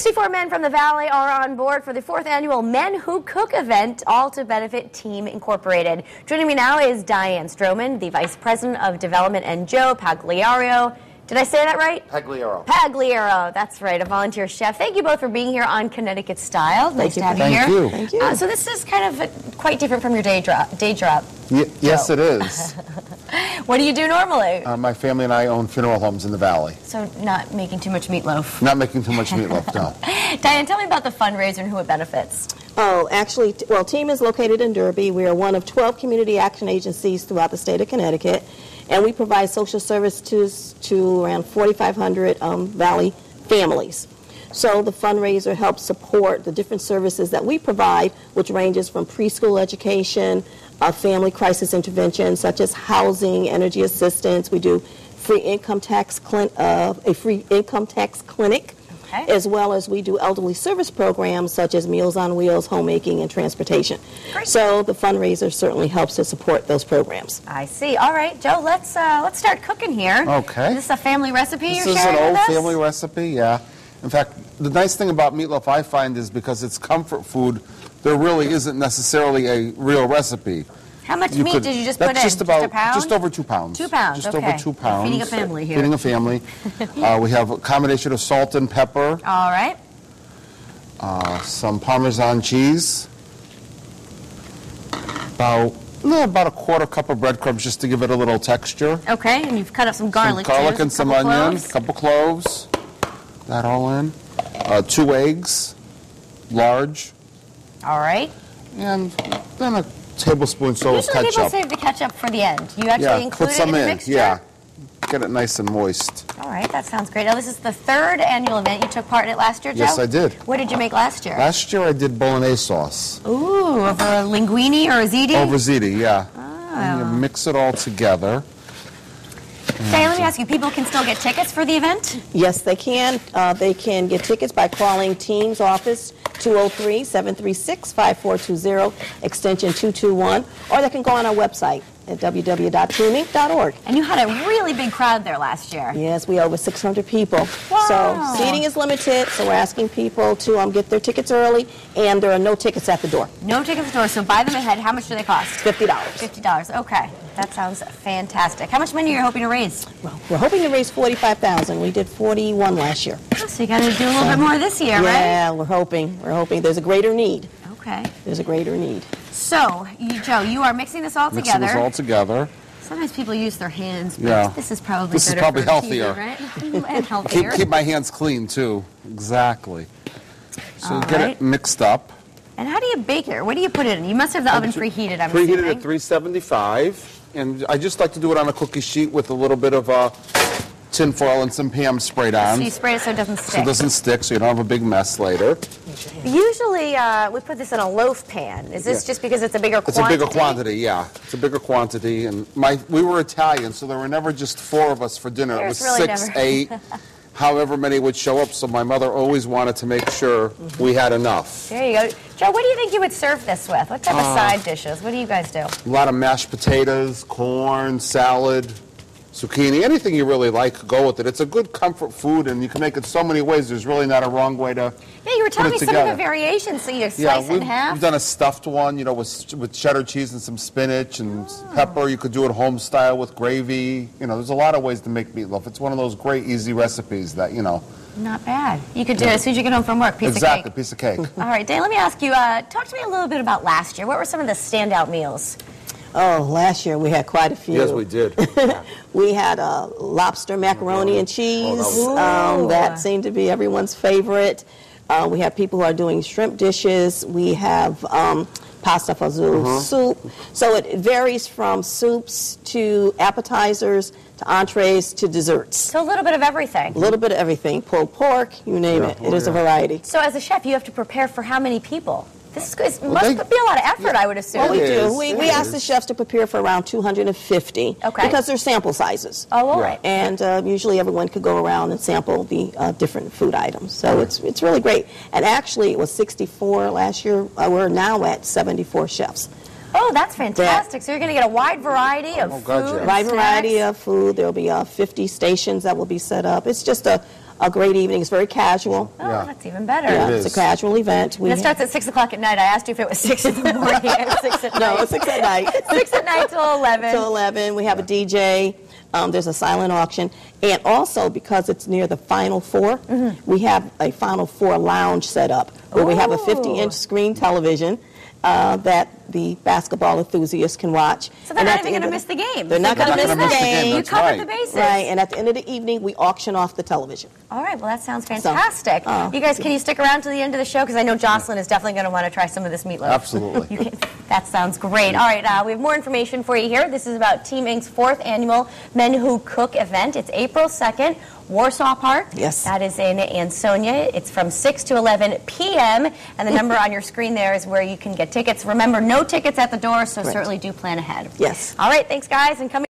64 men from the Valley are on board for the 4th annual Men Who Cook event, all to benefit Team Incorporated. Joining me now is Diane Stroman, the Vice President of Development, and Joe Pagliaro. Did I say that right? Pagliaro. Pagliaro, that's right, a volunteer chef. Thank you both for being here on Connecticut Style. Nice to have you here. Thank you. So this is kind of quite different from your day job. Yes, it is. What do you do normally? My family and I own funeral homes in the Valley. So not making too much meatloaf. Not making too much meatloaf, no. Diane, tell me about the fundraiser and who it benefits. Oh, actually, well, Team is located in Derby. We are one of 12 community action agencies throughout the state of Connecticut, and we provide social services to around 4,500 Valley families. So the fundraiser helps support the different services that we provide, which ranges from preschool education, family crisis intervention, such as housing, energy assistance. We do free income tax a free income tax clinic, as well as we do elderly service programs such as Meals on Wheels, homemaking, and transportation. Great. So the fundraiser certainly helps to support those programs. I see. All right, Joe, let's start cooking here. Okay. Is this a family recipe you're sharing with us? This is an old family recipe, yeah. In fact, the nice thing about meatloaf I find is because it's comfort food, there really isn't necessarily a real recipe. How much meat did you just put in? Just a pound? Just over 2 pounds. 2 pounds, Just okay. over 2 pounds. Feeding a family here. Feeding a family. We have a combination of salt and pepper. All right. Some Parmesan cheese. About a quarter cup of breadcrumbs just to give it a little texture. Okay, and you've cut up some garlic, Some garlic too. and some onion, a couple cloves. That all in. 2 eggs, large. All right. And then a tablespoon so of ketchup. Usually people save the ketchup for the end. You actually include put some it in the mixture? Yeah, get it nice and moist. All right, that sounds great. Now, this is the 3rd annual event. You took part in it last year, Joe? Yes, I did. What did you make last year? Last year I did bolognese sauce. Ooh, over a linguine or a ziti? Over ziti, yeah. Oh. And you mix it all together. Diane, let me ask you, people can still get tickets for the event? Yes, they can. They can get tickets by calling Team's office, 203-736-5420, extension 221, or they can go on our website at www.teaminc.org. And you had a really big crowd there last year. Yes, we had over 600 people. Wow. So seating is limited, so we're asking people to get their tickets early, and there are no tickets at the door. No tickets at the door, so buy them ahead. How much do they cost? $50. $50, okay. That sounds fantastic. How much money are you hoping to raise? Well, we're hoping to raise $45,000. We did $41 last year. Oh, so you got to do a little bit more this year, right? Yeah, we're hoping. We're hoping. There's a greater need. Okay. There's a greater need. So, Joe, you are mixing this all together. Mixing this all together. Sometimes people use their hands, but Yeah. this is probably This is better probably for healthier. TV, right? And healthier. Keep my hands clean, too. Exactly. So All get right. it mixed up. And how do you bake it? What do you put it in? You must have the oven preheated, I'm Preheated assuming. at 375. And I just like to do it on a cookie sheet with a little bit of tin foil and some Pam sprayed on. So you spray it so it doesn't stick. So it doesn't stick, so you don't have a big mess later. Usually we put this in a loaf pan. Is this just because it's a bigger It's quantity? a bigger quantity, yeah. It's a bigger quantity. And we were Italian, so there were never just 4 of us for dinner. There's It was really 6, never. 8, however many would show up. So my mother always wanted to make sure we had enough. There you go. Joe, what do you think you would serve this with? What type of side dishes? What do you guys do? A lot of mashed potatoes, corn, salad, zucchini, anything you really like, go with it. It's a good comfort food, and you can make it so many ways. There's really not a wrong way to Yeah, you were telling me put it some of together. the variations. So you slice it in half? We've done a stuffed one, with cheddar cheese and some spinach and pepper. You could do it home style with gravy. There's a lot of ways to make meatloaf. It's one of those great, easy recipes that, Not bad. You could do it as soon as you get home from work. Piece of cake. Piece of cake. All right, Dan, let me ask you, talk to me a little bit about last year. What were some of the standout meals? Oh, last year we had quite a few. Yes, we did. We had lobster macaroni and cheese. Ooh. That seemed to be everyone's favorite. We have people who are doing shrimp dishes. We have pasta fazool soup. So it varies from soups to appetizers to entrees to desserts. So a little bit of everything. A little bit of everything. Pulled pork, you name it. It is a variety. So as a chef, you have to prepare for how many people? This must be a lot of effort, I would assume. Well, we It do. is. We ask the chefs to prepare for around 250. Okay. Because they're sample sizes. Oh, all right. And usually everyone could go around and sample the different food items. So it's really great. And actually, it was 64 last year. We're now at 74 chefs. Oh, that's fantastic. So you're going to get a wide variety of food God, yeah. and Wide variety snacks. of food. There will be 50 stations that will be set up. It's just a great evening. It's very casual. Oh, Yeah. that's even better. Yeah, It it's a is. casual event. And it starts at 6 o'clock at night. I asked you if it was 6 in the morning or 6 at night. No, it's 6 at night. 6 at night till 11. Till 11. We have a DJ. There's a silent auction. And also, because it's near the Final Four, we have a Final Four lounge set up where we have a 50-inch screen television that the basketball enthusiasts can watch. So they're And not at the even end going to of miss the game. They're not going to miss the game. You That's covered right. the bases. Right, and at the end of the evening, we auction off the television. All right, well, that sounds fantastic. So, you guys, can you stick around to the end of the show? Because I know Jocelyn is definitely going to want to try some of this meatloaf. Absolutely. That sounds great. All right, we have more information for you here. This is about Team Inc.'s 4th annual Men Who Cook event. It's April 2nd, Warsaw Park. Yes. That is in Ansonia. It's from 6 to 11 p.m. And the number on your screen there is where you can get tickets. Remember, no tickets at the door, so Right. certainly do plan ahead. Yes. All right, thanks, guys. And coming